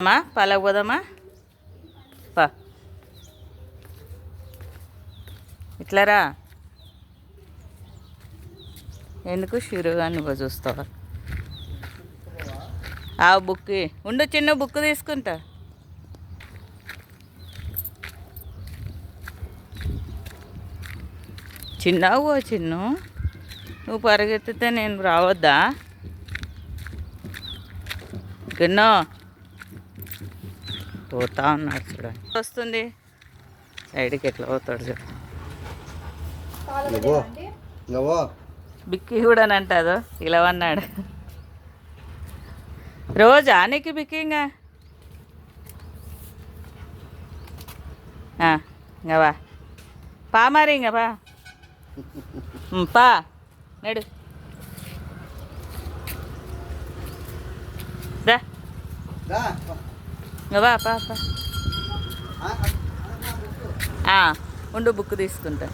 అమ్మా పాలకు పోదామా పా ఇట్లారా ఎందుకు షిరుగా నువ్వు చూస్తావా ఆ బుక్ ఉండు చిన్న బుక్ తీసుకుంటా చిన్నవు చిన్ను నువ్వు పరిగెత్తితే నేను రావద్దా గిన్నో పోతా ఉన్నాడు చూడండి వస్తుంది సైడ్కి ఎట్లా పోతాడు చూడు బిక్కి కూడా అంటాదో ఇలా అన్నాడు రోజా నీకు బిక్కింగా ఇంకవా పా మరి ఇంక పా నడు వా పా ఉండు బుక్ తీసుకుంటా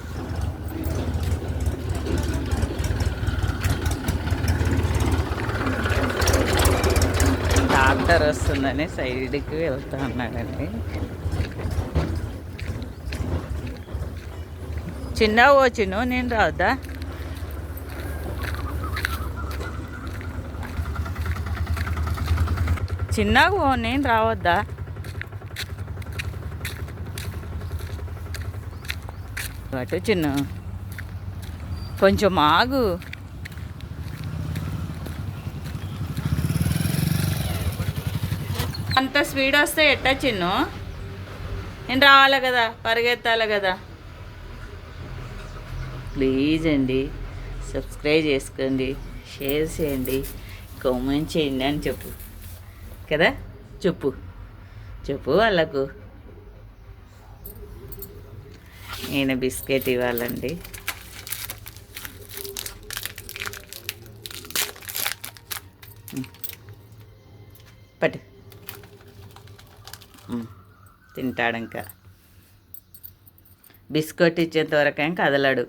డాక్టర్ వస్తుందని సైడ్కి వెళ్తా ఉన్నాడండి చిన్న చిన్ను నేను రావద్దా చిన్నగా నేను రావద్దా అటు చిన్న కొంచెం ఆగు అంత స్పీడ్ వస్తే ఎట్టా చిన్ను నేను రావాలి కదా పరిగెత్తాలి కదా ప్లీజ్ అండి సబ్స్క్రైబ్ చేసుకోండి షేర్ చేయండి కామెంట్ చేయండి అని చెప్పు కదా చెప్పు చెప్పు వాళ్ళకు నేను బిస్కెట్ ఇవ్వాలండి పట్టు తింటాడు ఇంకా బిస్కెట్ ఇచ్చేంత వరకు కదలడు